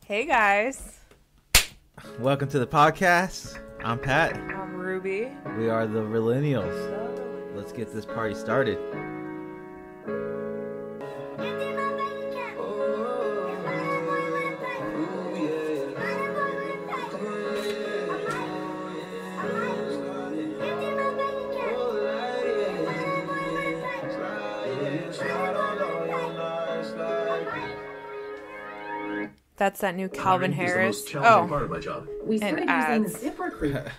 Hey guys. Welcome to the podcast. I'm Pat. I'm Ruby. We are the Realennials. Let's get this party started. That's that new Calvin Harris. Part of my job. We started using ZipRecruiter.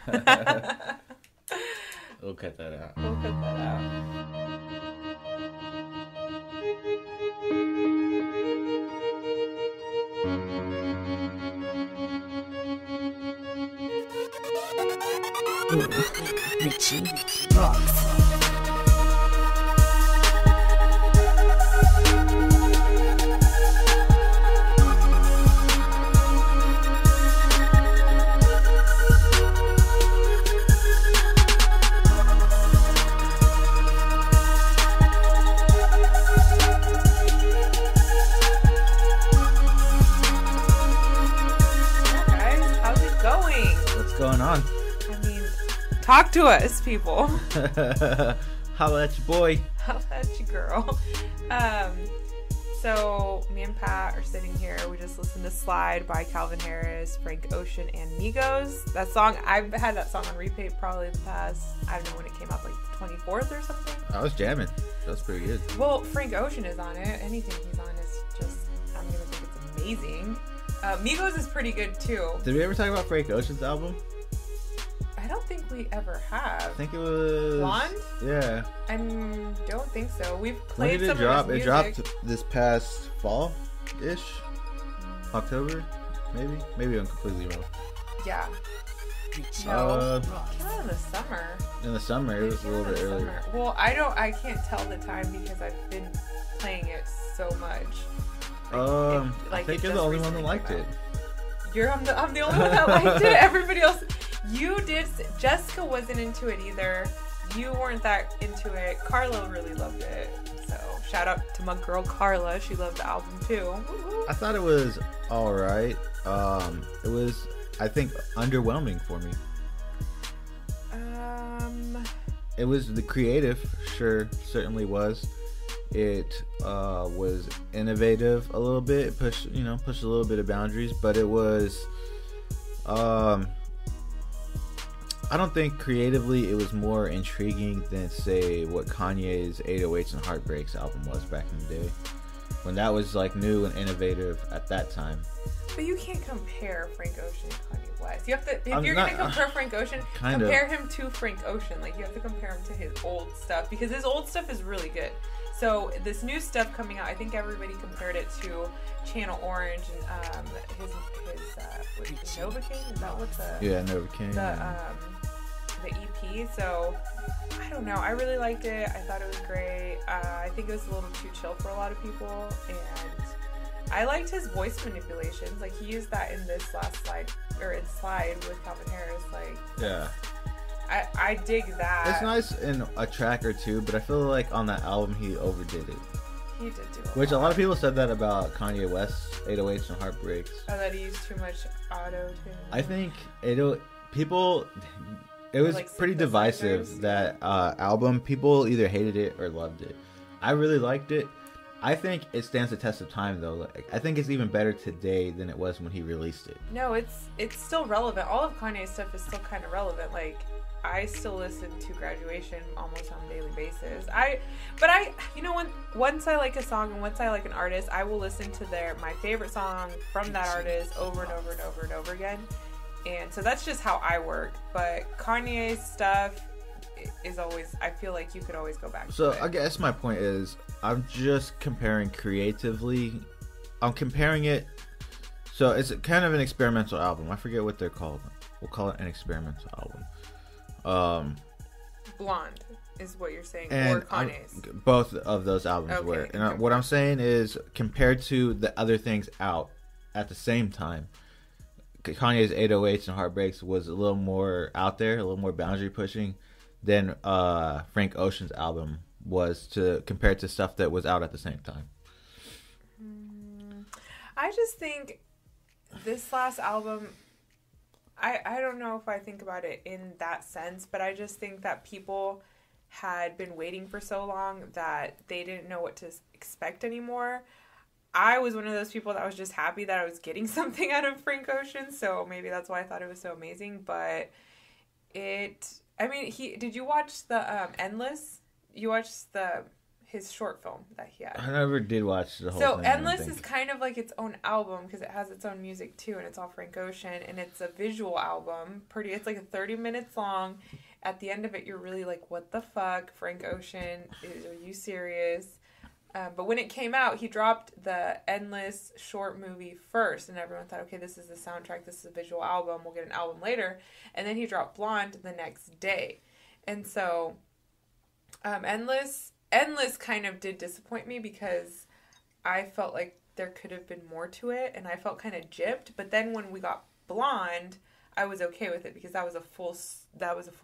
We'll cut that out. We'll cut that out. Richie Rocks. Talk to us, people. Holla at your boy. Holla at your girl. So me and Pat are sitting here. We just listened to Slide by Calvin Harris, Frank Ocean, and Migos. That song, I've had that song on repeat probably the past, I don't know when it came out, like the 24th or something. I was jamming. That's pretty good. Well, Frank Ocean is on it. Anything he's on is just, I'm going to think it's amazing. Migos is pretty good too. Did we ever talk about Frank Ocean's album? I don't think we ever have. I think it was Blonde? Yeah. I don't think so. We've When played did some it drop? of his It music. dropped this past fall-ish? October? Maybe I'm completely wrong. Yeah. Richie No. Rocks. It came out in the summer. In the summer, it was a little bit earlier. Well, I can't tell the time because I've been playing it so much. I think you're the only one that liked it. I'm the only one that liked it. Everybody else, you did. Jessica wasn't into it either. You weren't that into it. Carla really loved it. So shout out to my girl Carla. She loved the album too. Woo-hoo. I thought it was all right. It was, I think, underwhelming for me. It was the creative, sure, certainly was. It was innovative a little bit. It pushed a little bit of boundaries, but it was. I don't think creatively it was more intriguing than, say, what Kanye's 808s and Heartbreaks album was back in the day, when that was like new and innovative at that time. But you can't compare Frank Ocean and Kanye West. You have to, if you're gonna compare Frank Ocean, compare him to Frank Ocean. Like, you have to compare him to his old stuff, because his old stuff is really good. So this new stuff coming out, I think everybody compared it to Channel Orange and his Novocaine. Is that what the Novocaine. The EP. So I don't know. I really liked it. I thought it was great. I think it was a little too chill for a lot of people, and I liked his voice manipulations. Like, he used that in this last Slide with Calvin Harris. Like, Yeah. I dig that. It's nice in a track or two, but I feel like on that album he overdid it. He did do Which a lot of people said that about Kanye West's 808s and Heartbreaks. Oh, that he used too much auto-tune. I think it was Like pretty divisive, synthesizers. that album. People either hated it or loved it. I really liked it. I think it stands the test of time, though. Like, I think it's even better today than it was when he released it. No, it's still relevant. All of Kanye's stuff is still kind of relevant. Like, I still listen to Graduation almost on a daily basis. Once I like a song and once I like an artist, I will listen to my favorite song from that artist over and over and over and over again. And so that's just how I work. But Kanye's stuff is always, I feel like you could always go back to So it. I guess my point is, I'm just comparing creatively. I'm comparing it. So it's kind of an experimental album. I forget what they're called. We'll call it an experimental album. Blonde is what you're saying, And or Kanye's. both of those albums Okay, were. And okay. what I'm saying is, compared to the other things out at the same time, Kanye's 808s and Heartbreaks was a little more out there, a little more boundary pushing than Frank Ocean's album was, to compare to stuff that was out at the same time. I just think this last album, I don't know if I think about it in that sense, but I just think that people had been waiting for so long that they didn't know what to expect anymore. I was one of those people that was just happy that I was getting something out of Frank Ocean, so maybe that's why I thought it was so amazing. But did you watch the Endless? You watched his short film that he had. I never did watch the whole thing. So Endless is kind of like its own album because it has its own music too, and it's all Frank Ocean, and it's a visual album. It's like 30 minutes long. At the end of it, you're really like, what the fuck, Frank Ocean? Are you serious? But when it came out, he dropped the Endless short movie first, and everyone thought, okay, this is the soundtrack, this is a visual album, we'll get an album later. And then he dropped Blonde the next day. And so Endless kind of did disappoint me because I felt like there could have been more to it, and I felt kind of gypped. But then when we got Blonde, I was okay with it because that was a full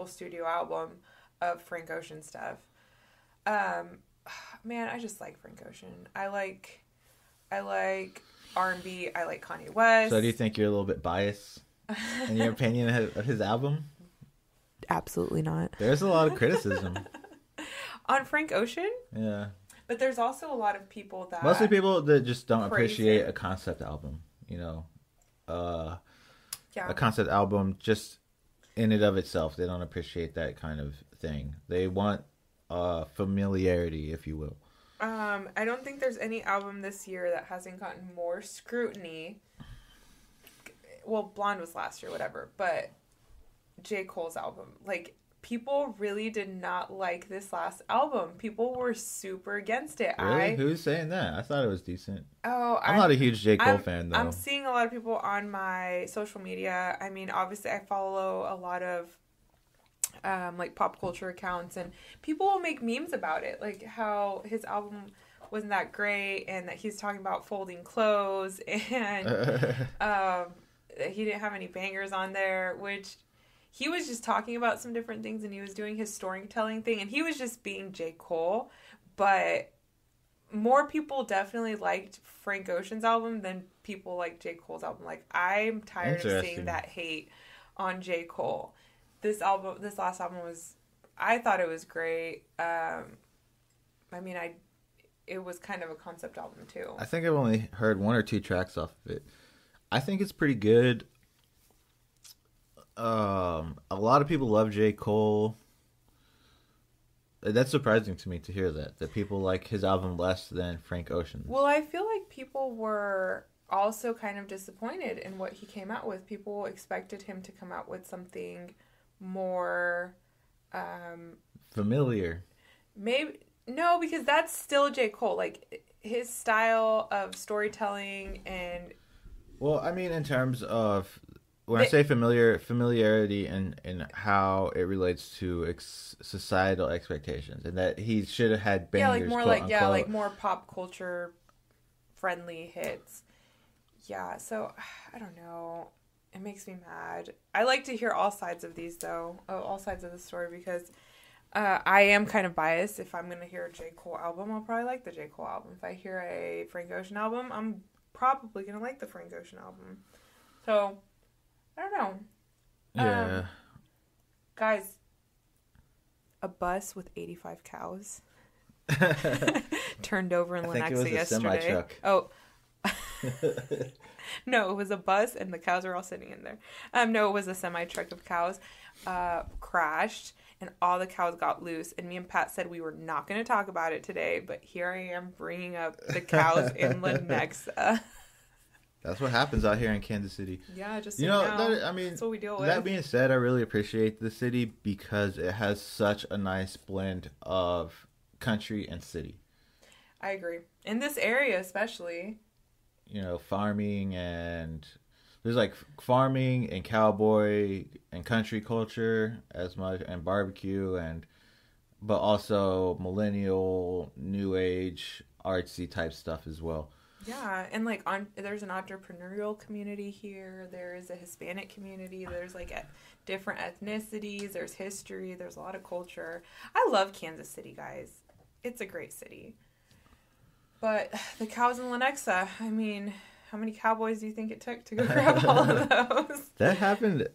studio album of Frank Ocean stuff. Man, I just like Frank Ocean. I like R&B. I like Kanye West. So do you think you're a little bit biased in your opinion of his album? Absolutely not. There's a lot of criticism. On Frank Ocean? Yeah. But there's also a lot of people that... Mostly people that just don't appreciate a concept album, you know. A concept album just in and of itself. They don't appreciate that kind of thing. They want familiarity, if you will. I don't think there's any album this year that hasn't gotten more scrutiny. Well, Blonde was last year, whatever. But J. Cole's album, like... People really did not like this last album. People were super against it. Really? Who's saying that? I thought it was decent. Oh, I'm not a huge J. Cole fan, though. I'm seeing a lot of people on my social media. I mean, obviously, I follow a lot of like pop culture accounts, and people will make memes about it, like how his album wasn't that great, and that he's talking about folding clothes, and he didn't have any bangers on there, which... He was just talking about some different things, and he was doing his storytelling thing, and he was just being J. Cole. But more people definitely liked Frank Ocean's album than people like J. Cole's album. Like, I'm tired of seeing that hate on J. Cole. This last album I thought it was great. It was kind of a concept album too. I think I've only heard one or two tracks off of it. I think it's pretty good. A lot of people love J. Cole. That's surprising to me to hear that people like his album less than Frank Ocean's. Well, I feel like people were also kind of disappointed in what he came out with. People expected him to come out with something more familiar. Maybe no, because that's still J. Cole. Like his style of storytelling and. Well, I mean, in terms of. When I say familiarity and how it relates to societal expectations, and that he should have had bangers, like more pop culture friendly hits. Yeah, so I don't know. It makes me mad. I like to hear all sides of these though, all sides of the story, because I am kind of biased. If I'm going to hear a J. Cole album, I'll probably like the J. Cole album. If I hear a Frank Ocean album, I'm probably going to like the Frank Ocean album. So... I don't know. Yeah. Guys, a bus with 85 cows turned over in Lenexa yesterday. Semi-truck. Oh. No, it was a bus and the cows were all sitting in there. No, it was a semi-truck of cows. Crashed and all the cows got loose. And me and Pat said we were not going to talk about it today, but here I am bringing up the cows in Lenexa. That's what happens out here in Kansas City. Yeah, just that's what we deal with. That being said, I really appreciate the city because it has such a nice blend of country and city. I agree. In this area, especially. You know, farming and there's like farming and cowboy and country culture as much, and barbecue, but also millennial, new age, artsy type stuff as well. Yeah, and there's an entrepreneurial community here. There is a Hispanic community. There's different ethnicities. There's history. There's a lot of culture. I love Kansas City, guys. It's a great city. But the cows in Lenexa, I mean, How many cowboys do you think it took to go grab all of those? That happened.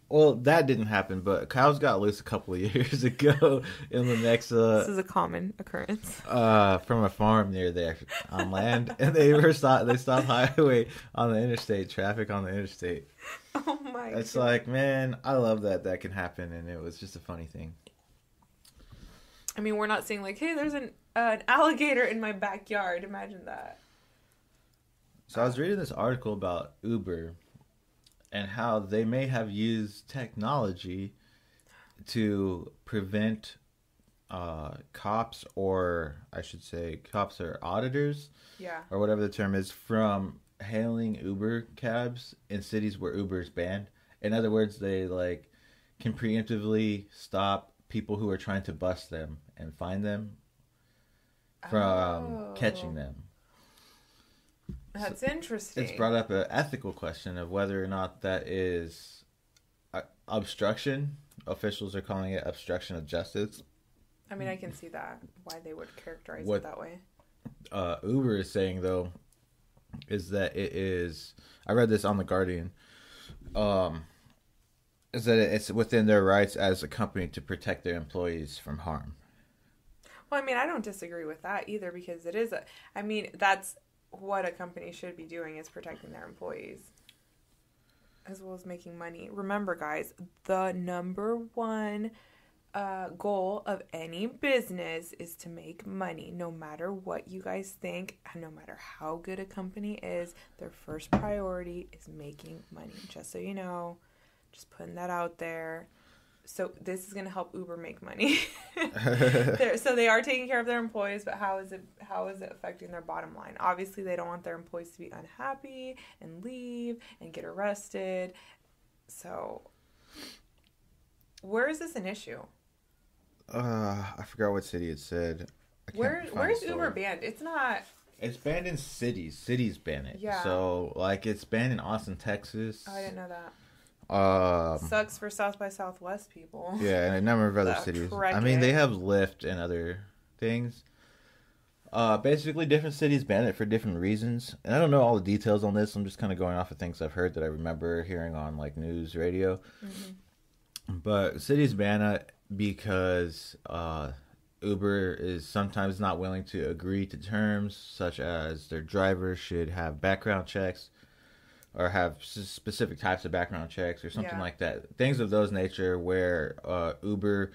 Well, that didn't happen, but cows got loose a couple of years ago in the next. This is a common occurrence. From a farm near there on land, and they stopped highway on the interstate, traffic on the interstate. Oh my! It's like, man, I love that can happen, and it was just a funny thing. I mean, we're not saying like, hey, there's an alligator in my backyard. Imagine that. So I was reading this article about Uber and how they may have used technology to prevent cops, or I should say cops or auditors, or whatever the term is, from hailing Uber cabs in cities where Uber is banned. In other words, they like can preemptively stop people who are trying to bust them and find them from catching them. That's interesting. It's brought up an ethical question of whether or not that is obstruction. Officials are calling it obstruction of justice. I mean, I can see that, why they would characterize it that way. Uber is saying, though, is that it is... I read this on The Guardian. Is that it's within their rights as a company to protect their employees from harm. Well, I mean, I don't disagree with that either, because it is I mean, that's what a company should be doing, is protecting their employees as well as making money. Remember, guys, the number one goal of any business is to make money. No matter what you guys think, and no matter how good a company is, their first priority is making money. Just so you know, just putting that out there. So this is going to help Uber make money. So they are taking care of their employees, but how is it affecting their bottom line? Obviously, they don't want their employees to be unhappy and leave and get arrested. So where is this an issue? I forgot what city it said. Where's Uber banned? It's not. It's banned in cities. Cities ban it. Yeah. So like it's banned in Austin, Texas. Oh, I didn't know that. Sucks for South by Southwest people. Yeah, and a number of other cities. I mean, they have Lyft and other things. Basically, different cities ban it for different reasons. And I don't know all the details on this. I'm just kind of going off of things I've heard that I remember hearing on like news radio. Mm-hmm. But cities ban it because Uber is sometimes not willing to agree to terms, such as their drivers should have background checks, or have specific types of background checks or something like that. Things of those nature where Uber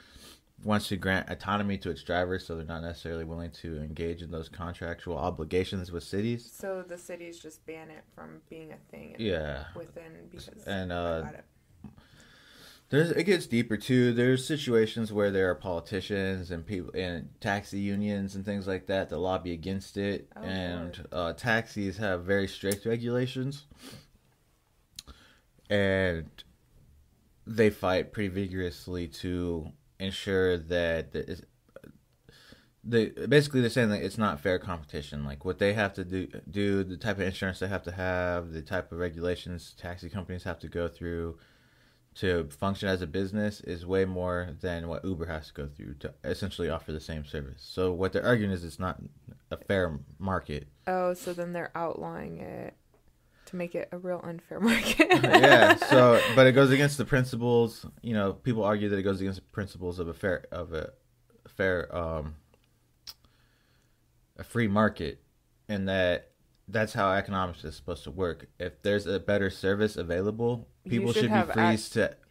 wants to grant autonomy to its drivers, so they're not necessarily willing to engage in those contractual obligations with cities. So the cities just ban it from being a thing. Within, because it gets deeper too. There's situations where there are politicians and people and taxi unions and things like that lobby against it. Taxis have very strict regulations, and they fight pretty vigorously to ensure that they're saying that it's not fair competition. Like what they have to do, the type of insurance they have to have, the type of regulations taxi companies have to go through to function as a business is way more than what Uber has to go through to essentially offer the same service. So what they're arguing is it's not a fair market. Oh, so then they're outlawing it to make it a real unfair market. Yeah. So, but it goes against the principles. You know, people argue that it goes against the principles of a free market, and that's how economics is supposed to work. If there's a better service available, people should be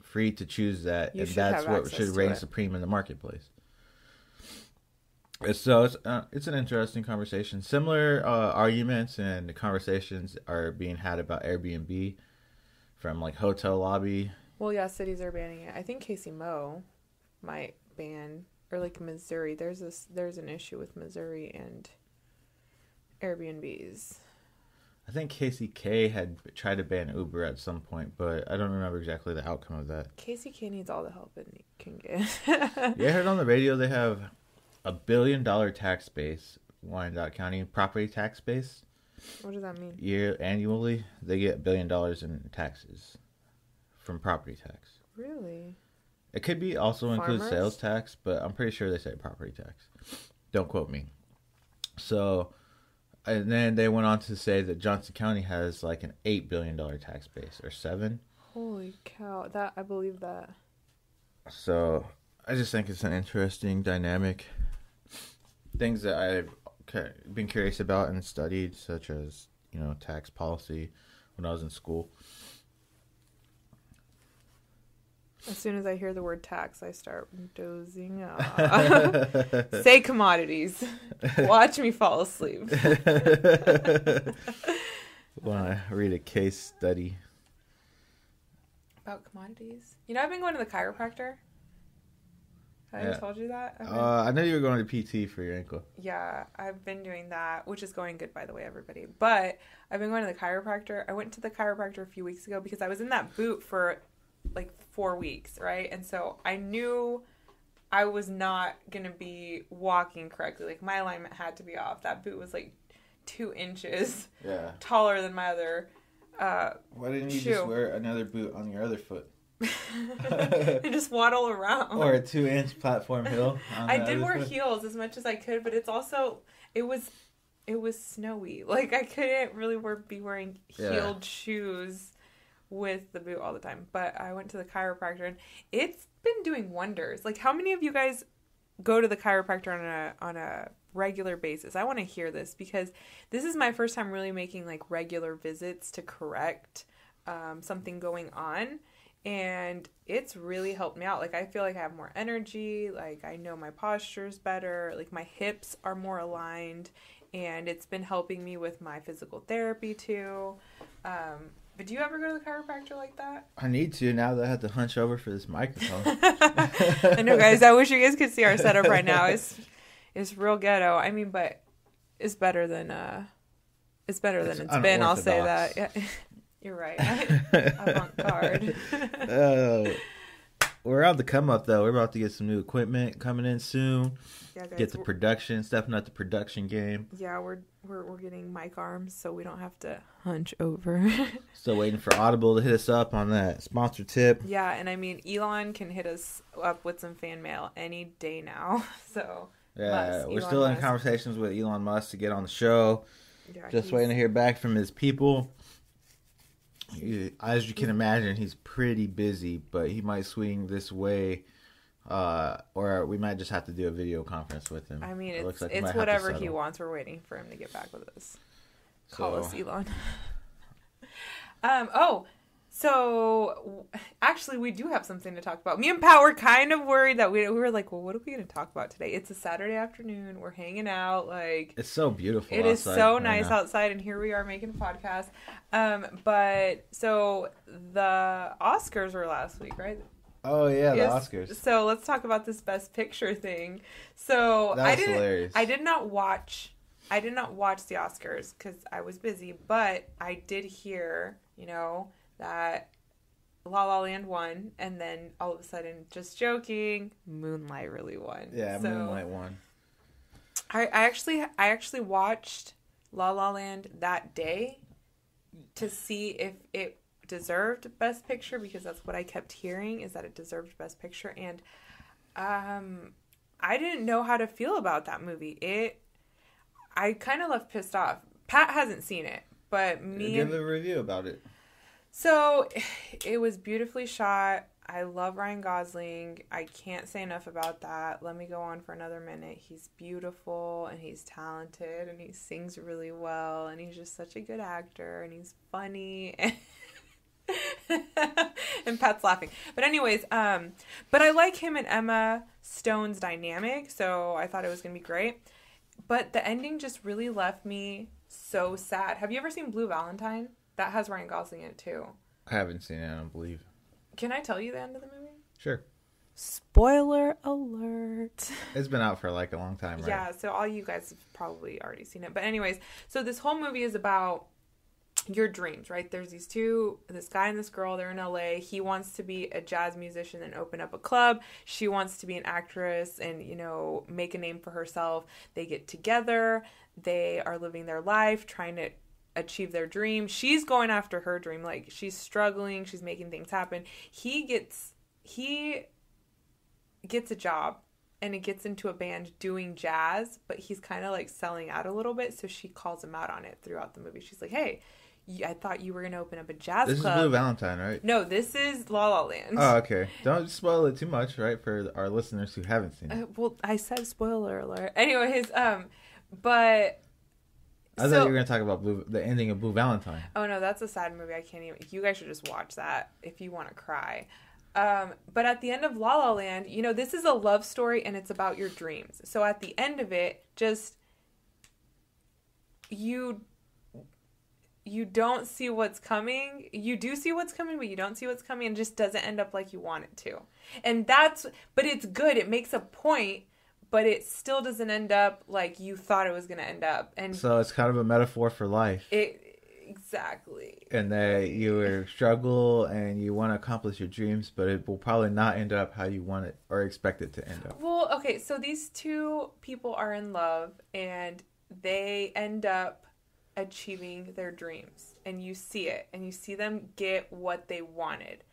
free to choose that, and that's what should reign supreme in the marketplace. So it's an interesting conversation. Similar arguments and conversations are being had about Airbnb from like hotel lobby. Well, yeah, cities are banning it. I think Casey Mo might ban, or like Missouri. There's an issue with Missouri and Airbnbs. I think Casey K had tried to ban Uber at some point, but I don't remember exactly the outcome of that. Casey K needs all the help it can get. Yeah, I heard on the radio they have $1 billion tax base, Wyandotte County property tax base. What does that mean? Annually, they get $1 billion in taxes from property tax. Really? It could be also include sales tax, but I'm pretty sure they say property tax. Don't quote me. So And then they went on to say that Johnson County has like an $8 billion tax base, or 7. Holy cow! I believe that. So I just think it's an interesting dynamic. Things that I've been curious about and studied, such as, tax policy when I was in school. As soon as I hear the word tax, I start dozing off. Say commodities. Watch me fall asleep. Want to read a case study about commodities? I've been going to the chiropractor. Have I told you that? I know you were going to PT for your ankle. Yeah, I've been doing that, which is going good, by the way, everybody. But I've been going to the chiropractor. I went to the chiropractor a few weeks ago because I was in that boot for like 4 weeks, right? And so I knew I was not going to be walking correctly. Like, my alignment had to be off. That boot was like 2 inches taller than my other Why didn't you just wear another boot on your other foot? And just waddle around. Or a 2-inch platform heel. I did wear heels as much as I could, but it's also, it was snowy. Like, I couldn't really be wearing heeled shoes with the boot all the time. But I went to the chiropractor and it's been doing wonders. Like, how many of you guys go to the chiropractor on a regular basis? I want to hear this because this is my first time really making like regular visits to correct something going on. And it's really helped me out. Like, I feel like I have more energy. Like, I know my posture's better. Like, my hips are more aligned. And it's been helping me with my physical therapy, too. But do you ever go to the chiropractor like that? I need to now that I have to hunch over for this microphone. I know, guys. I wish you guys could see our setup right now. It's real ghetto. I mean, but it's better than it's been. I'll say that. Yeah. You're right. Avant-garde. We're on the come up, though. We're about to get some new equipment coming in soon. Yeah, guys, get the production, stepping up the production game. Yeah, we're getting mic arms, so we don't have to hunch over. Still waiting for Audible to hit us up on that sponsor tip. Yeah, and I mean, Elon can hit us up with some fan mail any day now. So yeah, we're still in conversations with Elon Musk to get on the show. Yeah, just waiting to hear back from his people. As you can imagine, he's pretty busy, but he might swing this way, or we might just have to do a video conference with him. I mean, it's whatever he wants. We're waiting for him to get back with us. Call us Elon. So actually, we do have something to talk about. Me and Pat were kind of worried that we were like, well, what are we going to talk about today? It's a Saturday afternoon. We're hanging out. Like, it's so beautiful. It is so nice outside, and here we are making a podcast. But so the Oscars were last week, right? Oh yeah, the Oscars. So let's talk about this Best Picture thing. So that's hilarious. I did not watch the Oscars because I was busy, but I did hear, that La La Land won, and then all of a sudden, just joking, MoonLight really won. Yeah, so, MoonLight won. I actually watched La La Land that day to see if it deserved Best Picture, because that's what I kept hearing, is that it deserved Best Picture, and I didn't know how to feel about that movie. I kind of left pissed off. Pat hasn't seen it, but me give a review about it. So, it was beautifully shot. I love Ryan Gosling. I can't say enough about that. Let me go on for another minute. He's beautiful, and he's talented, and he sings really well, and he's just such a good actor, and he's funny. And Pat's laughing. But anyways, but I like him and Emma Stone's dynamic, so I thought it was going to be great. But the ending just really left me so sad. Have you ever seen Blue Valentine? That has Ryan Gosling in it, too. I haven't seen it, I don't believe. Can I tell you the end of the movie? Sure. Spoiler alert. It's been out for like a long time, right? Yeah, so all you guys have probably already seen it. But anyways, so this whole movie is about your dreams, right? There's this guy and this girl, they're in LA. He wants to be a jazz musician and open up a club. She wants to be an actress and, make a name for herself. They get together. They are living their life, trying to achieve their dream. She's going after her dream. Like, she's struggling. She's making things happen. He gets a job and it gets into a band doing jazz, but he's kind of like selling out a little bit. So she calls him out on it throughout the movie. She's like, hey, I thought you were going to open up a jazz club. This is Blue Valentine, right? No, this is La La Land. Oh, okay. Don't spoil it too much, right, for our listeners who haven't seen it. Well, I said spoiler alert. Anyways, but... I thought you were going to talk about the ending of Blue Valentine. Oh, no, that's a sad movie. I can't even... You guys should just watch that if you want to cry. But at the end of La La Land, you know, this is a love story and it's about your dreams. So at the end of it, just... You don't see what's coming. You do see what's coming, but you don't see what's coming, and it just doesn't end up like you want it to. And but it's good. It makes a point, but it still doesn't end up like you thought it was going to end up. And so it's kind of a metaphor for life. Exactly. And that you will struggle and you want to accomplish your dreams, but it will probably not end up how you want it or expect it to end up. Well, okay, so these two people are in love, and they end up achieving their dreams, and you see it, and you see them get what they wanted,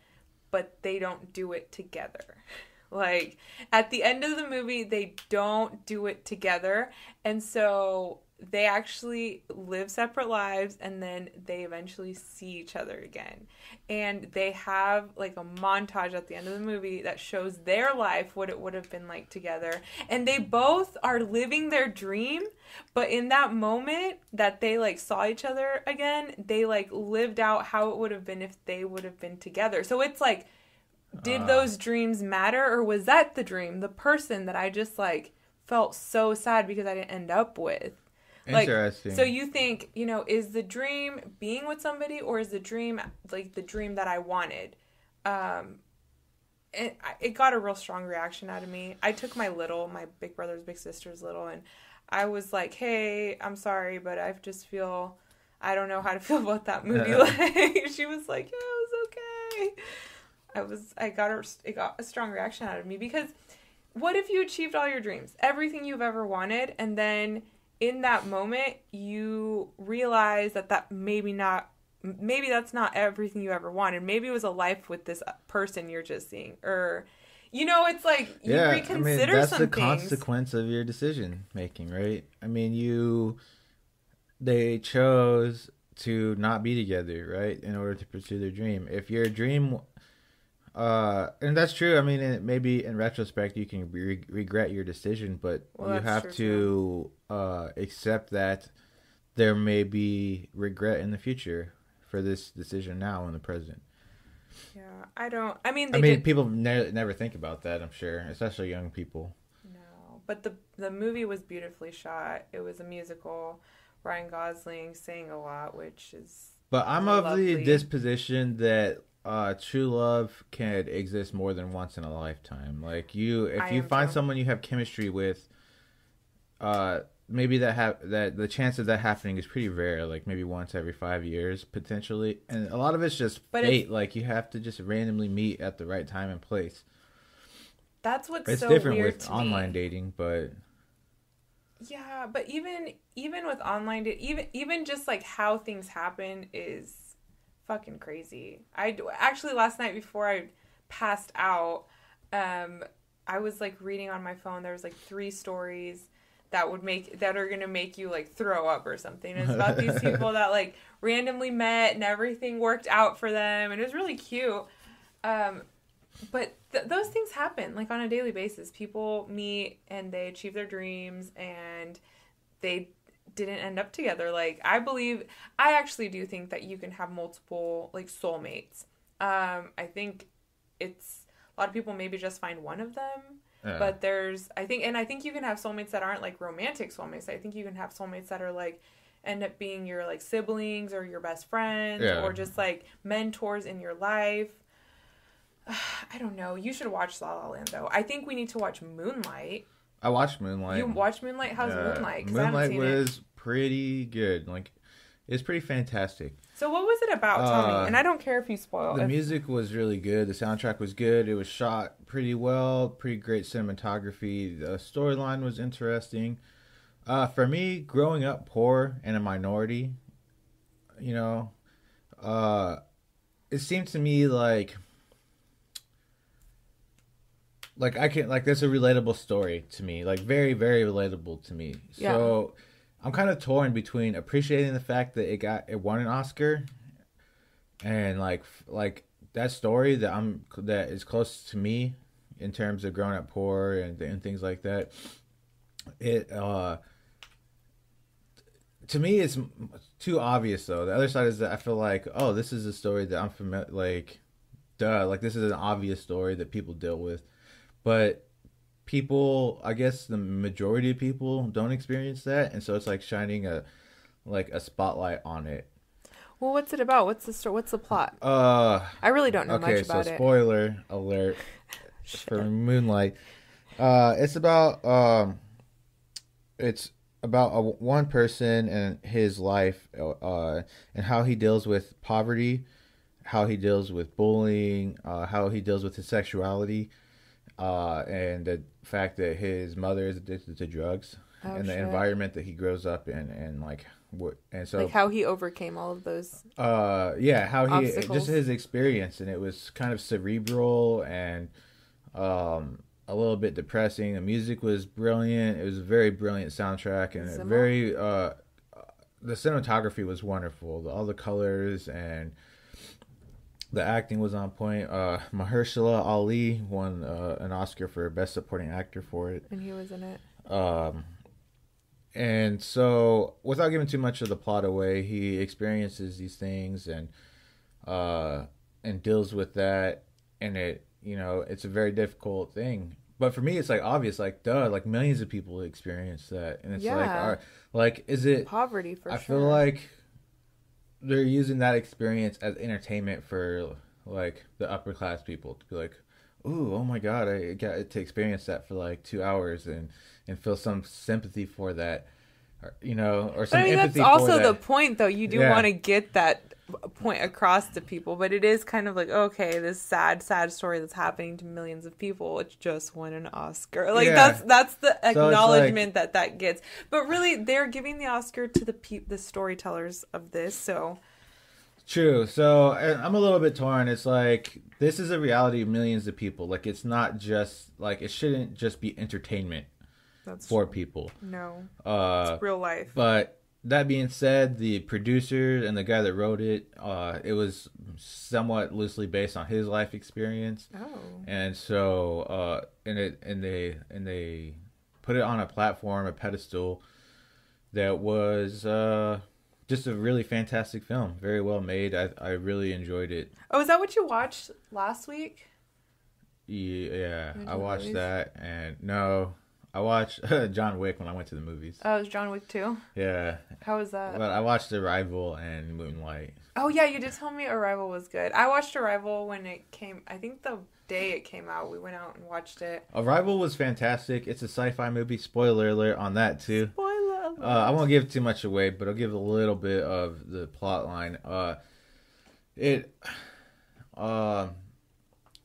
but they don't do it together. Like, at the end of the movie, they don't do it together, and so they actually live separate lives, and then they eventually see each other again. And they have like a montage at the end of the movie that shows their life, what it would have been like together. And they both are living their dream, but in that moment that they like saw each other again, they like lived out how it would have been if they would have been together. So it's like, did those dreams matter, or was that the dream, the person that I just like felt so sad because I didn't end up with? Interesting. Like, so you think, you know, is the dream being with somebody, or is the dream like the dream that I wanted? It got a real strong reaction out of me. I took my big brother's big sister's little, and I was like, hey, I'm sorry, but I don't know how to feel about that movie. Like, she was like, yeah, it was okay. It got a strong reaction out of me, because what if you achieved all your dreams, everything you've ever wanted, and then in that moment you realize that maybe that's not everything you ever wanted. Maybe it was a life with this person you're just seeing, or, you know, it's like you reconsider that's some the things. consequence of your decision making, right? I mean, they chose to not be together, right, in order to pursue their dream. If your dream, and that's true. I mean, maybe in retrospect you can regret your decision, but you have to accept that there may be regret in the future for this decision now in the present. Yeah, people never think about that, I'm sure, especially young people. No, but the movie was beautifully shot. It was a musical. Ryan Gosling sang a lot, which is But I'm lovely. Of the disposition that true love can exist more than once in a lifetime. Like, if you find someone you have chemistry with, maybe that the chance of that happening is pretty rare. Like maybe once every 5 years potentially, and a lot of it's just fate. Like, you have to just randomly meet at the right time and place. That's what's it's so different weird with to online me. dating, but yeah, but even with online dating, even just like how things happen is fucking crazy. Actually last night before I passed out, I was like reading on my phone. There was like 3 stories that are gonna make you like throw up or something. It's about these people that like randomly met and everything worked out for them, and it was really cute. But those things happen like on a daily basis. People meet and they achieve their dreams, and they didn't end up together. Like, I actually do think that you can have multiple like soulmates. I think it's a lot of people maybe just find one of them. But I think you can have soulmates that aren't like romantic soulmates. I think you can have soulmates that are like end up being your like siblings or your best friends or just like mentors in your life. I don't know. You should watch La La Land though. I think we need to watch MoonLight. I watched MoonLight. You watched MoonLight? How's MoonLight? MoonLight was pretty good. Like, it's pretty fantastic. So what was it about? Tell me. And I don't care if you spoil. The music was really good. The soundtrack was good. It was shot pretty well. Pretty great cinematography. The storyline was interesting. For me, growing up poor and a minority, you know, it seemed to me like like I can like that's a relatable story to me, like very very relatable to me. Yeah. So I'm kind of torn between appreciating the fact that it won an Oscar, and like that story that is close to me in terms of growing up poor and things like that. It to me it's too obvious though. The other side is that I feel like, oh, this is a story that I'm familiar, like duh, like this is an obvious story that people deal with, but people, I guess the majority of people don't experience that, and so it's like shining a spotlight on it. Well, what's it about? What's the story? What's the plot? I really don't know much about it. Okay, so spoiler alert for MoonLight. It's about one person and his life, and how he deals with poverty, how he deals with bullying, how he deals with his sexuality, and the fact that his mother is addicted to drugs, and the environment that he grows up in, and like what, and so like how he overcame all of those. How he obstacles. Just his experience, and it was kind of cerebral and a little bit depressing. The music was brilliant. It was a very brilliant soundtrack, and the cinematography was wonderful. All the colors and the acting was on point. Mahershala Ali won an Oscar for Best Supporting Actor for it. And he was in it. And so, without giving too much of the plot away, he experiences these things and deals with that. And it's a very difficult thing. But for me, it's like obvious, like duh, like millions of people experience that, and it's like, is it poverty for sure? I feel like they're using that experience as entertainment for like the upper class people to be like, ooh, oh my god, I got to experience that for like 2 hours and feel some sympathy for that, or some empathy. That's also the point, though. You do want to get that point across to people, but it is kind of like, okay, this sad story that's happening to millions of people, it's just won an Oscar. Like that's the acknowledgement that gets. But really, they're giving the Oscar to the storytellers of this. So true. So I'm a little bit torn. It's like this is a reality of millions of people. Like it's not just like it shouldn't just be entertainment for people. No, it's real life. But that being said, the producer and the guy that wrote it, it was somewhat loosely based on his life experience. Oh. And so, and they put it on a platform, a pedestal that was just a really fantastic film, very well made. I really enjoyed it. Oh, is that what you watched last week? Yeah, I watched that, and no. I watched John Wick when I went to the movies. Oh, it was John Wick 2? Yeah. How was that? But I watched Arrival and MoonLight. Oh, yeah, you did tell me Arrival was good. I watched Arrival when it came, I think the day it came out, we went out and watched it. Arrival was fantastic. It's a sci-fi movie. Spoiler alert on that, too. Spoiler alert. I won't give too much away, but I'll give a little bit of the plot line. It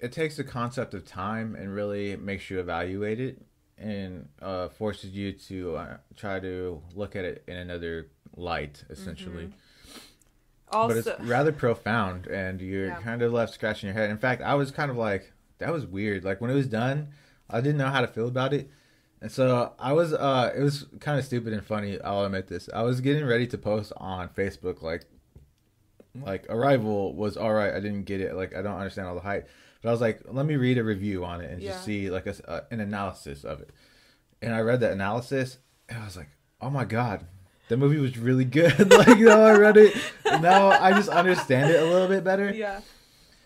takes the concept of time and really makes you evaluate it. And forces you to try to look at it in another light, essentially. Mm-hmm. Also, but it's rather profound, and you're kind of left scratching your head. In fact, I was kind of like, that was weird. Like, when it was done, I didn't know how to feel about it. And so I was, it was kind of stupid and funny, I'll admit this. I was getting ready to post on Facebook, like Arrival was alright, I didn't get it. Like, I don't understand all the hype. But I was like, let me read a review on it and just see like an analysis of it. And I read that analysis, and I was like, oh my god, the movie was really good. Like, I read it, and now I just understand it a little bit better. Yeah.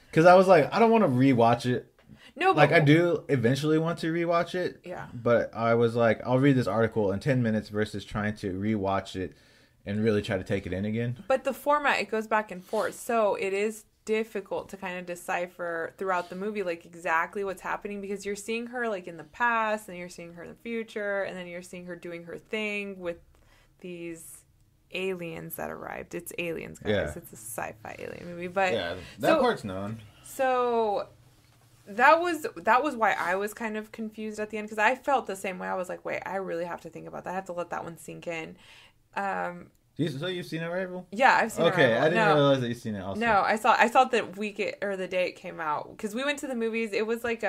Because I was like, I don't want to rewatch it. No, but like I do eventually want to rewatch it. Yeah. But I was like, I'll read this article in 10 minutes versus trying to rewatch it and really try to take it in again. But the format, it goes back and forth, so it is difficult to kind of decipher throughout the movie like exactly what's happening, because you're seeing her like in the past and you're seeing her in the future, and then you're seeing her doing her thing with these aliens that arrived. It's aliens, guys. Yeah. It's a sci-fi alien movie, but that part's known. So that was why I was kind of confused at the end, because I felt the same way. I was like, wait, I really have to think about that. I have to let that one sink in. So you've seen Arrival? Yeah, I've seen Arrival. Okay, I didn't realize that you've seen it also. No, I saw it the week or the day it came out, because we went to the movies. It was like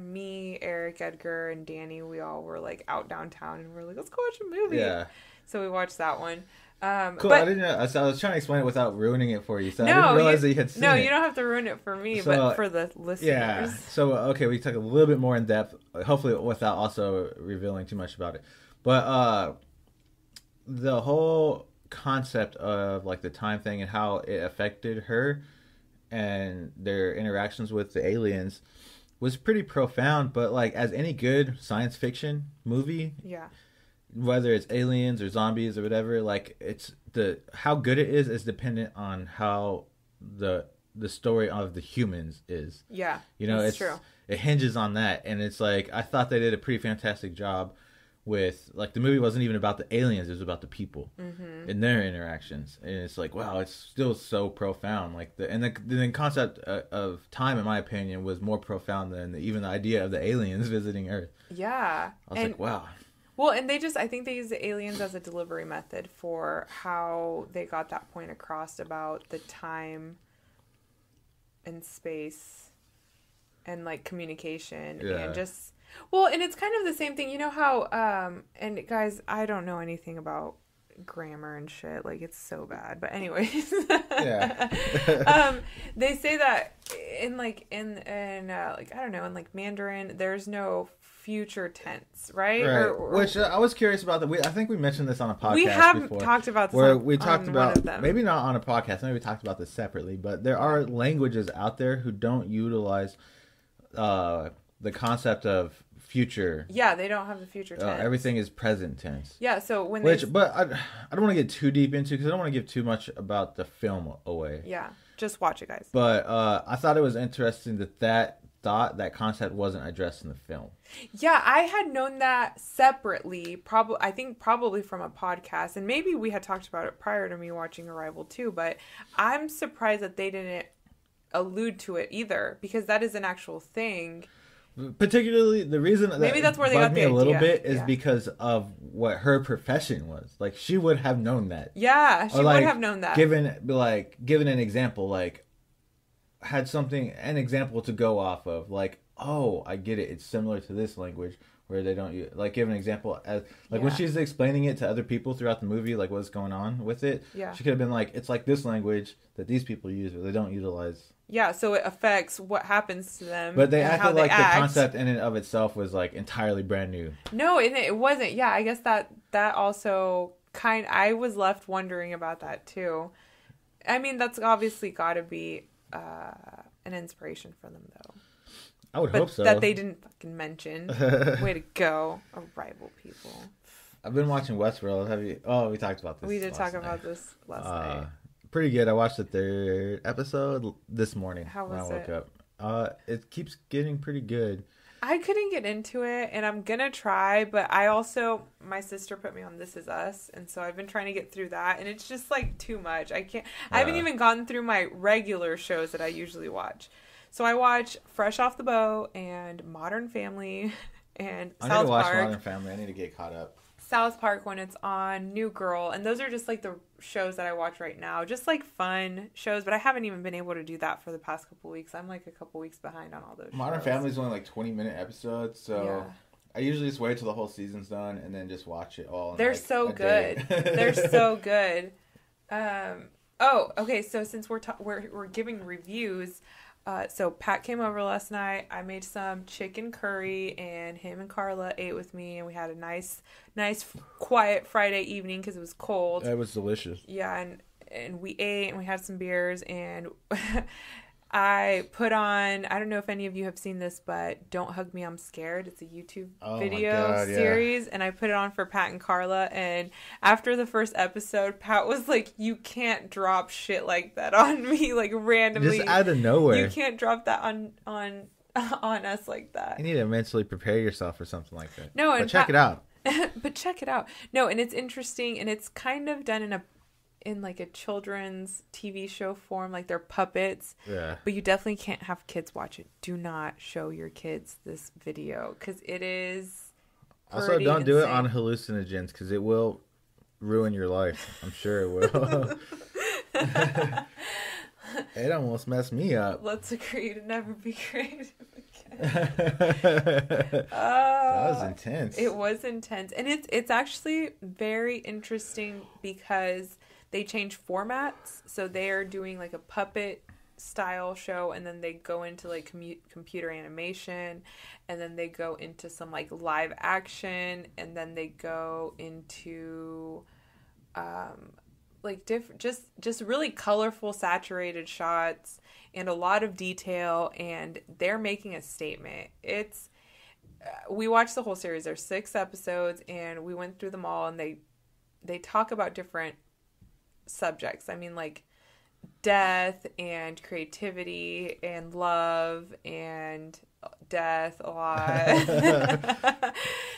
me, Eric, Edgar, and Danny, we all were like out downtown, and we're like, let's go watch a movie. Yeah. So we watched that one. Cool. But, I didn't know. So I was trying to explain it without ruining it for you. So I didn't realize that you had seen it. No, you don't have to ruin it for me, but for the listeners. Yeah. So, okay, we talk a little bit more in depth, hopefully without also revealing too much about it. But the whole concept of like the time thing and how it affected her and their interactions with the aliens was pretty profound. But like, as any good science fiction movie, yeah, whether it's aliens or zombies or whatever, like how good it is dependent on how the story of the humans is. Yeah, it's true. It hinges on that, and it's like I thought they did a pretty fantastic job with, like, the movie wasn't even about the aliens, it was about the people and their interactions, and it's like, wow, it's still so profound. Like the concept of time, in my opinion, was more profound than even the idea of the aliens visiting Earth. Yeah, I was like, wow. Well, and I think they use the aliens as a delivery method for how they got that point across about the time and space and like communication and just, well, and it's kind of the same thing. You know how, and guys, I don't know anything about grammar and shit. Like, it's so bad. But anyways, they say that in like I don't know, in like Mandarin, there's no future tense, right? Which I was curious about. I think we mentioned this on a podcast. We have before, talked about this where we talked about, maybe not on a podcast. Maybe we talked about this separately, but there are languages out there who don't utilize the concept of future. Yeah, they don't have the future tense. Everything is present tense. Yeah, so when but I don't want to get too deep into, because I don't want to give too much about the film away. Yeah, just watch it, guys. But I thought it was interesting that concept wasn't addressed in the film. Yeah, I had known that separately, probably from a podcast, and maybe we had talked about it prior to me watching Arrival too, but I'm surprised that they didn't allude to it either, because that is an actual thing. Particularly, the reason that maybe that's where they got me the a little idea. bit is because of what her profession was. Like, she would have known that. Yeah, she would have known that. Given an example, like, had an example to go off of, like, oh, I get it, it's similar to this language where they don't like, give an example as like when she's explaining it to other people throughout the movie, like what's going on with it. Yeah, she could have been like, it's like this language that these people use but they don't utilize. Yeah, so it affects what happens to them. But they acted like the concept in and of itself was like entirely brand new. No, it wasn't. Yeah, I guess that also I was left wondering about that too. I mean, that's obviously got to be an inspiration for them, though. I would hope so. That they didn't fucking mention. Way to go, Arrival people. I've been watching Westworld. Have you? Oh, we talked about this. We did talk about this last night. Pretty good. I watched the 3rd episode this morning. How was when I woke up. It keeps getting pretty good. I couldn't get into it, and I'm gonna try, but my sister put me on This Is Us, and so I've been trying to get through that, and it's just like too much. I haven't even gotten through my regular shows that I usually watch. So I watch Fresh Off the Boat and Modern Family and South Park. I need to watch Modern Family. I need to get caught up. South Park when it's on, New Girl, and those are just like the shows that I watch right now. Just like fun shows, but I haven't even been able to do that for the past couple weeks. I'm like a couple weeks behind on all those Modern Family is only like 20-minute episodes, so I usually just wait till the whole season's done and then just watch it all. They're so good. They're so good. Oh, okay. So since we're giving reviews, so Pat came over last night. I made some chicken curry, and him and Carla ate with me, and we had a nice, quiet Friday evening because it was cold. It was delicious. Yeah, and we ate, and we had some beers, and I put on, I don't know if any of you have seen this, but Don't Hug Me, I'm Scared. It's a YouTube video series, and I put it on for Pat and Carla, and after the first episode, Pat was like, you can't drop shit like that on me, like randomly. Just out of nowhere. You can't drop that on us like that. You need to mentally prepare yourself for something like that. No, but check it out. But check it out. No, and it's interesting, and it's kind of done in like a children's TV show form, like they're puppets. Yeah. But you definitely can't have kids watch it. Do not show your kids this video because it is. Also, don't do it on hallucinogens because it will ruin your life. I'm sure it will. It almost messed me up. Let's agree to never be creative again. That was intense. It was intense. And it's actually very interesting because they change formats. So they are doing like a puppet style show, and then they go into like computer animation, and then they go into some like live action, and then they go into like different, just really colorful, saturated shots and a lot of detail, and they're making a statement. It's we watched the whole series. There's 6 episodes, and we went through them all, and they talk about different subjects. I mean, like death and creativity and love and death a lot.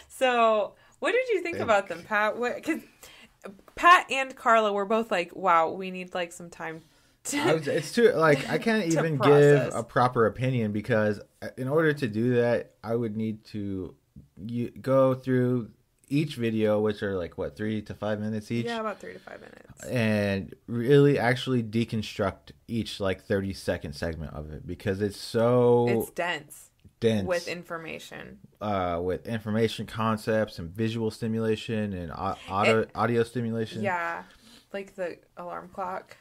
So what did you think about them, Pat? Because Pat and Carla were both like, wow, we need like some time it's too, like, I can't even give a proper opinion, because in order to do that, I would need to go through each video, which are like, what, 3 to 5 minutes each? Yeah, about 3 to 5 minutes. And really actually deconstruct each like 30-second segment of it, because it's dense with information. With information, concepts, and visual stimulation, and audio stimulation. Yeah, like the alarm clock.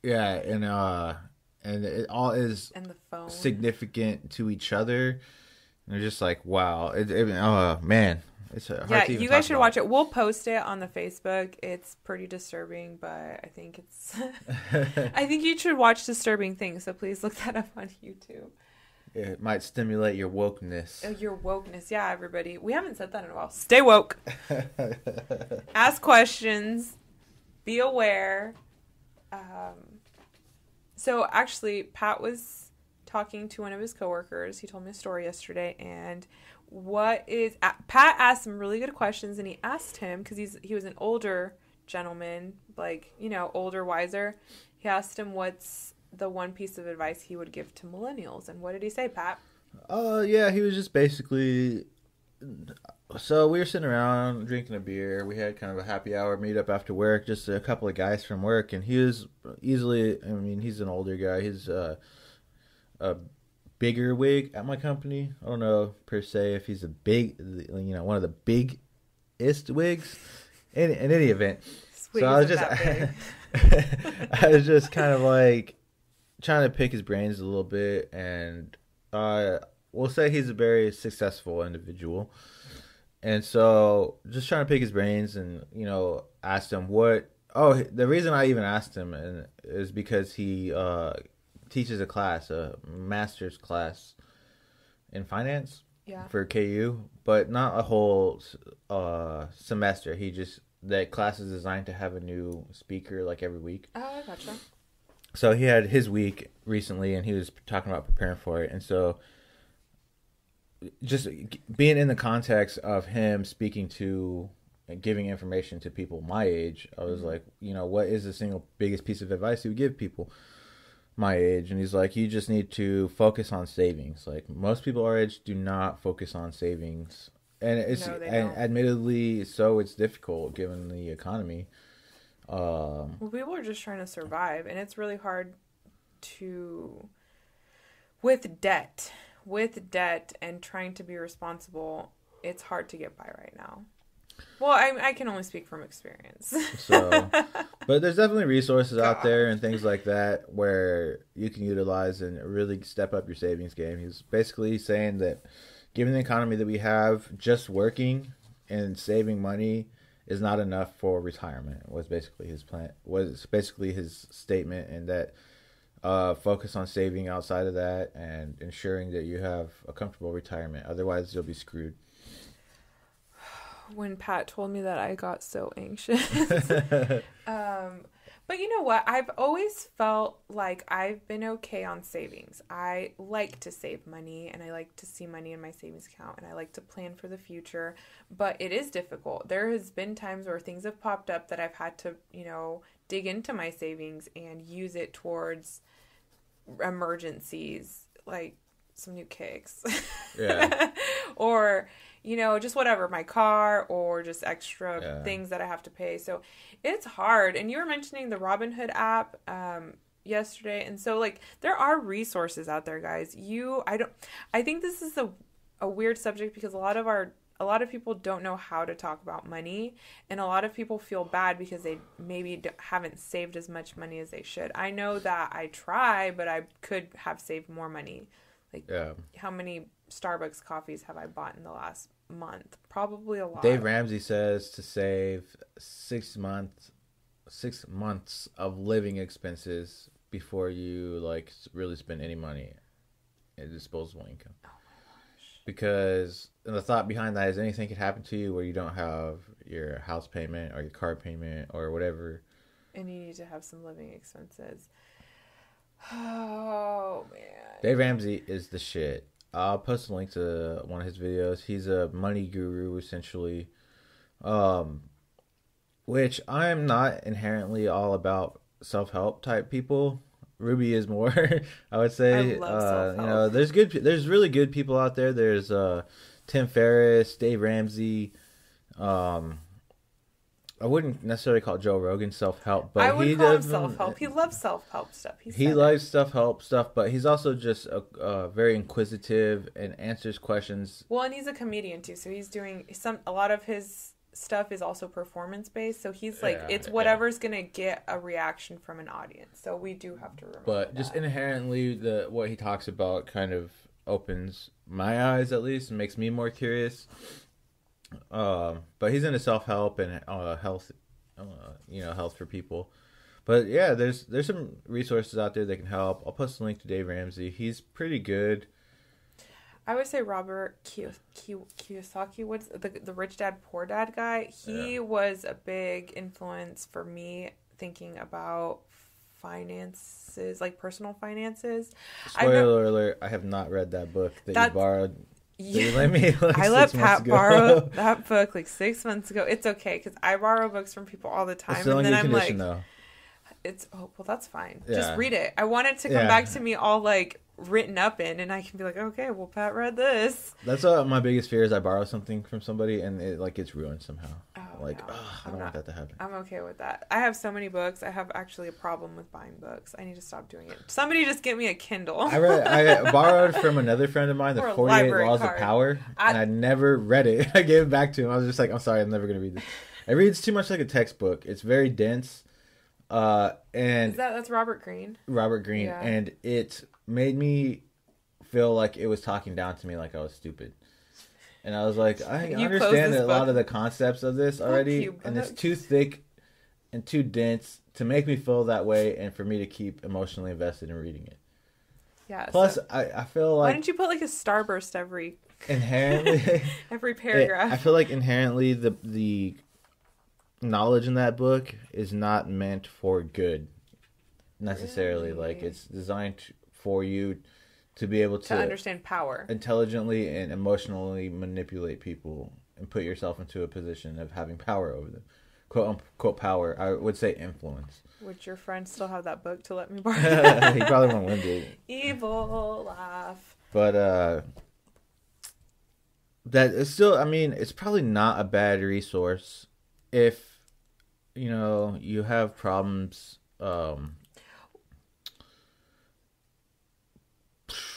Yeah, and it all is and the phone significant to each other. And they're just like, wow. Oh, man. It's hard to even you guys should watch it. We'll post it on the Facebook. It's pretty disturbing, but I think it's... I think you should watch disturbing things, so please look that up on YouTube. It might stimulate your wokeness. Oh, your wokeness. Yeah, everybody. We haven't said that in a while. Stay woke. Ask questions. Be aware. So actually, Pat was talking to one of his coworkers. He told me a story yesterday, and Pat asked some really good questions, and he asked him, because he was an older gentleman, like, older, wiser. He asked him what's the one piece of advice he would give to millennials, and what did he say, Pat? Yeah, he was just basically... So we were sitting around drinking a beer. We had kind of a happy hour meetup after work, just a couple of guys from work, and he was easily... I mean, he's an older guy. He's a bigger wig at my company. I don't know per se if he's one of the biggest wigs in any event. So I was just I was just kind of like trying to pick his brains a little bit, and we'll say he's a very successful individual. And so just trying to pick his brains and, asked him the reason I even asked him is because he teaches a master's class in finance for KU, but not a whole semester. That class is designed to have a new speaker like every week. Oh, I gotcha. So he had his week recently, and he was talking about preparing for it. And so just being in the context of him speaking to and giving information to people my age, I was like, what is the single biggest piece of advice you would give people my age? And he's like, you just need to focus on savings. Like, most people our age do not focus on savings, and admittedly, so it's difficult given the economy. Well, people are just trying to survive, and it's really hard with debt and trying to be responsible. It's hard to get by right now. Well, I can only speak from experience. But there's definitely resources out there and things like that where you can utilize and really step up your savings game. He's basically saying that given the economy that we have, just working and saving money is not enough for retirement, was basically his plan, was basically his statement, and that focus on saving outside of that and ensuring that you have a comfortable retirement. Otherwise, you'll be screwed. When Pat told me that, I got so anxious. But you know what? I've always felt like I've been okay on savings. I like to save money, and I like to see money in my savings account, and I like to plan for the future. But it is difficult. There has been times where things have popped up that I've had to, dig into my savings and use it towards emergencies, like some new kicks. Yeah. Or... just whatever, my car, or just extra things that I have to pay. So it's hard. And you were mentioning the Robinhood app. yesterday. And so like there are resources out there, guys. I think this is a weird subject because a lot of people don't know how to talk about money, and a lot of people feel bad because they maybe haven't saved as much money as they should. I know that I try, but I could have saved more money. Like, how many Starbucks coffees have I bought in the last month? Probably a lot. Dave Ramsey says to save 6 months of living expenses before you like really spend any money in disposable income. Oh my gosh! Because the thought behind that is anything could happen to you where you don't have your house payment or your car payment or whatever, and you need to have some living expenses. Oh man! Dave Ramsey is the shit. I'll post a link to one of his videos. He's a money guru essentially, which I'm not inherently all about self-help type people. Ruby is more, I would say. I love self-help. There's really good people out there. There's Tim Ferriss, Dave Ramsey. I wouldn't necessarily call Joe Rogan self-help, but I would call him self-help. He loves self-help stuff. He likes self-help stuff, but he's also just very inquisitive and answers questions. Well, and he's a comedian too, so he's doing a lot of his stuff is also performance-based. So he's like, it's whatever's gonna get a reaction from an audience. So we do have to remember. But just inherently, what he talks about kind of opens my eyes, at least, and makes me more curious. But he's into self-help and health, health for people. But yeah, there's some resources out there that can help. I'll post a link to Dave Ramsey. He's pretty good. I would say Robert Kiyosaki, what's the Rich Dad Poor Dad guy? He was a big influence for me thinking about finances, like personal finances. Spoiler alert, I have not read that book that you borrowed. Yeah. I let Pat borrow that book like 6 months ago. It's okay because I borrow books from people all the time, it's still and in then good I'm condition, like, though. well, that's fine. Yeah. Just read it. I want it to come back to me all like written up in, and I can be like, okay, well, Pat read this. That's my biggest fear is I borrow something from somebody and it like gets ruined somehow. I don't want that to happen. I'm okay with that. I have so many books. I have actually a problem with buying books. I need to stop doing it. Somebody just get me a Kindle. I borrowed from another friend of mine the 48 Laws of Power, and I never read it. I gave it back to him. I was just like, I'm sorry, I'm never going to read this. It reads too much like a textbook. It's very dense. And that's Robert Greene? Robert Greene. Yeah. And it made me feel like it was talking down to me like I was stupid. And I was like, I understand a lot of the concepts of this already, and it's too thick and too dense to make me feel that way and for me to keep emotionally invested in reading it. Yeah. Plus, I feel like... Why didn't you put like a starburst every... Inherently... every paragraph. I feel like inherently the knowledge in that book is not meant for good, necessarily. Really? Like, it's designed for you to be able to understand power, intelligently and emotionally manipulate people and put yourself into a position of having power over them. Quote unquote power. I would say influence. Would your friend still have that book to let me borrow? He probably won't lend it. Evil laugh. But that is still, I mean, it's probably not a bad resource if you have problems.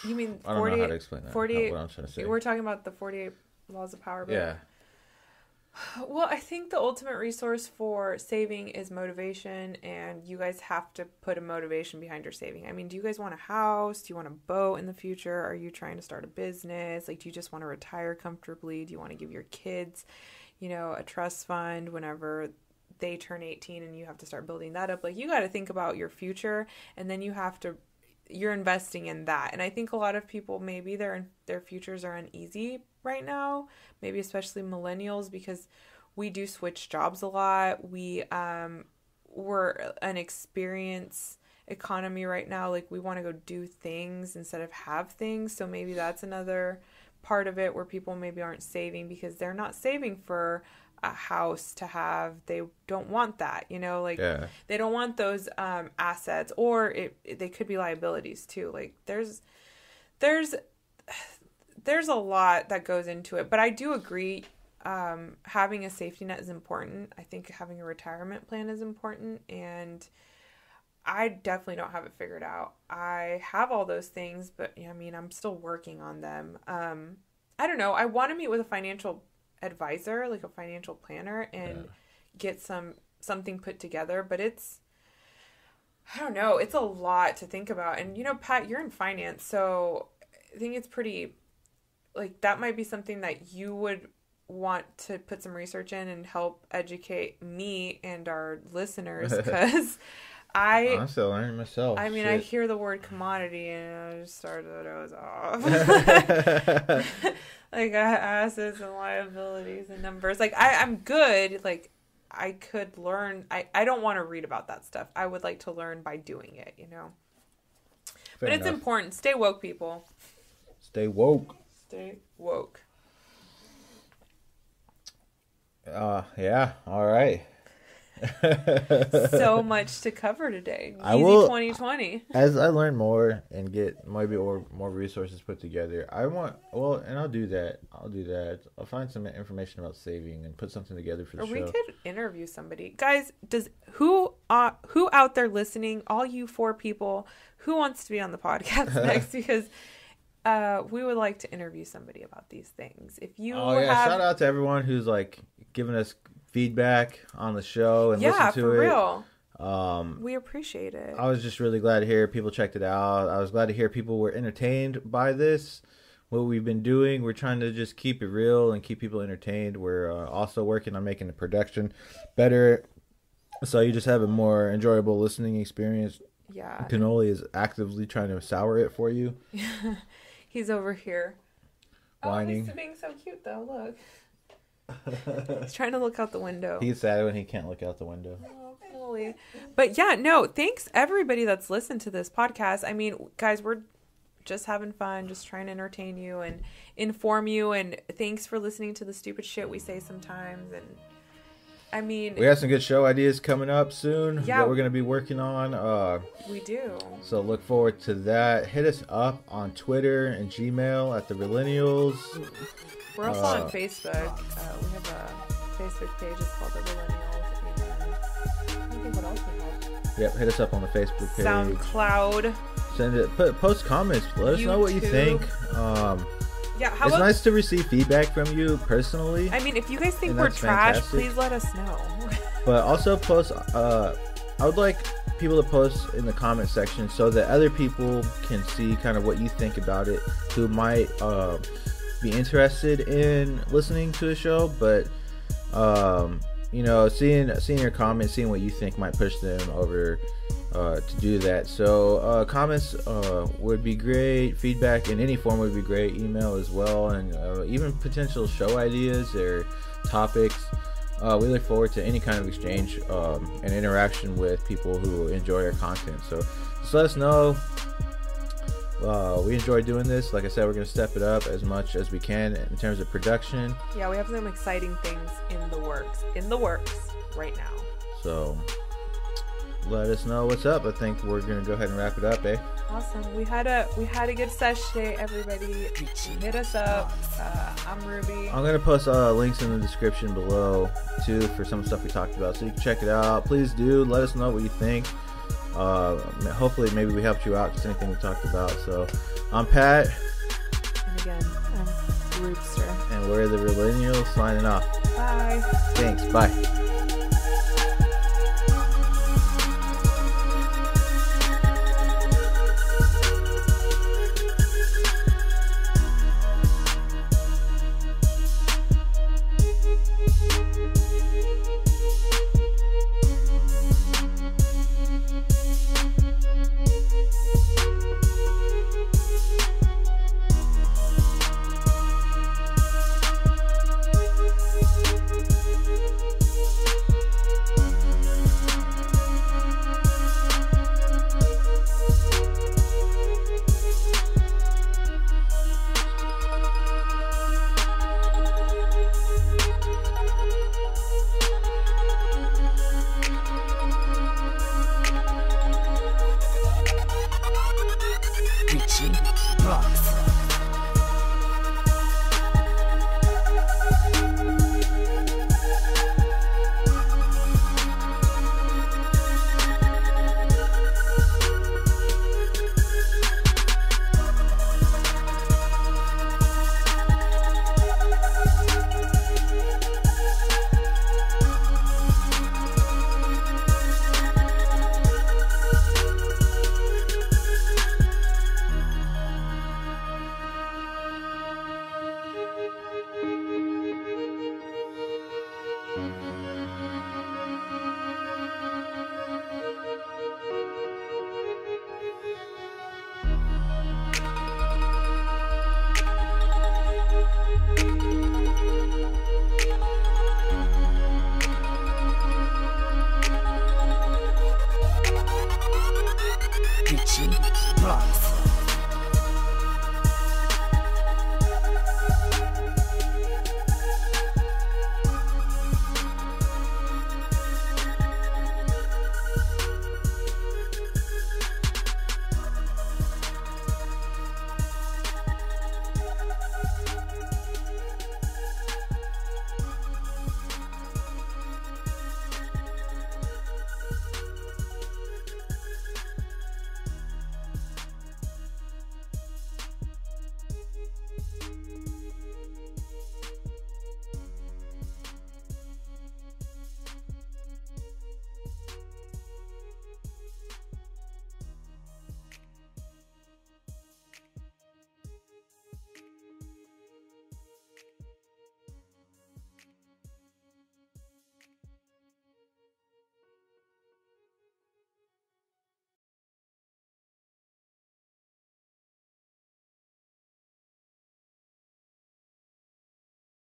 You mean 48, I don't know how to explain that. 48, what I'm trying to say. We're talking about the 48 Laws of Power book. Yeah. Well, I think the ultimate resource for saving is motivation, and you guys have to put a motivation behind your saving. I mean, do you guys want a house? Do you want a boat in the future? Are you trying to start a business? Like, do you just want to retire comfortably? Do you want to give your kids, a trust fund whenever they turn 18 and you have to start building that up? Like, you got to think about your future, and then you're investing in that. And I think a lot of people, maybe their futures are uneasy right now, maybe especially millennials, because we do switch jobs a lot. We're an experience economy right now. Like, we want to go do things instead of have things. So maybe that's another part of it where people maybe aren't saving because they're not saving for a house to have. They don't want that, they don't want those assets, or they could be liabilities too. Like, there's a lot that goes into it, but I do agree having a safety net is important. I think having a retirement plan is important, and I definitely don't have it figured out. I have all those things, but I mean, I'm still working on them. I don't know. I want to meet with a financial advisor, like a financial planner, and get something put together, but I don't know. It's a lot to think about. And, Pat, you're in finance, so I think it's pretty, like, that might be something that you would want to put some research in and help educate me and our listeners, because I'm still learning myself. I mean, I hear the word commodity and I just started to doze off. Like, assets and liabilities and numbers. Like, I'm good. Like, I could learn. I don't want to read about that stuff. I would like to learn by doing it, But it's important. Stay woke, people. Stay woke. Stay woke. Yeah. All right. So much to cover today. Easy 2020. As I learn more and get maybe more resources put together, and I'll do that. I'll find some information about saving and put something together for the show. We could interview somebody. Guys, who out there listening, all you 4 people, who wants to be on the podcast next? Because we would like to interview somebody about these things. If you shout out to everyone who's like giving us feedback on the show and listen to it. Yeah, for real. We appreciate it. I was just really glad to hear people checked it out. I was glad to hear people were entertained by this. What we've been doing, we're trying to just keep it real and keep people entertained. We're also working on making the production better, so you just have a more enjoyable listening experience. Yeah. Canoli is actively trying to sour it for you. He's over here whining. He's being so cute though. Look. He's trying to look out the window. He's sad when he can't look out the window. Oh, Chloe. But yeah, no, thanks everybody that's listened to this podcast. I mean, guys, we're just having fun, just trying to entertain you and inform you. And thanks for listening to the stupid shit we say sometimes. And I mean, we have some good show ideas coming up soon that we're going to be working on. We do. So look forward to that. Hit us up on Twitter and Gmail at the Realennials. We're also on Facebook. We have a Facebook page. It's called The Realennials. And I think what else we have. Yep, hit us up on the Facebook page. SoundCloud. Send it. Post comments. Let us know what you think. It's nice to receive feedback from you personally. I mean, if you guys think we're trash, please let us know. But also post. I would like people to post in the comment section so that other people can see kind of what you think about it, who might be interested in listening to the show, but seeing your comments, seeing what you think might push them over to do that. So comments would be great. Feedback in any form would be great. Email as well, and even potential show ideas or topics. We look forward to any kind of exchange and interaction with people who enjoy our content. So just let us know. We enjoy doing this. Like I said, we're going to step it up as much as we can in terms of production. Yeah, we have some exciting things in the works right now. So let us know what's up. I think we're going to go ahead and wrap it up, eh? Awesome. We had a good session today, everybody. Hit us up. I'm Ruby. I'm going to post links in the description below too for some stuff we talked about, so you can check it out. Please do let us know what you think. Hopefully maybe we helped you out, just anything we talked about. So I'm Pat, and again I'm Roopster, and we're the Realennials signing off. Bye. Thanks. Bye. Box.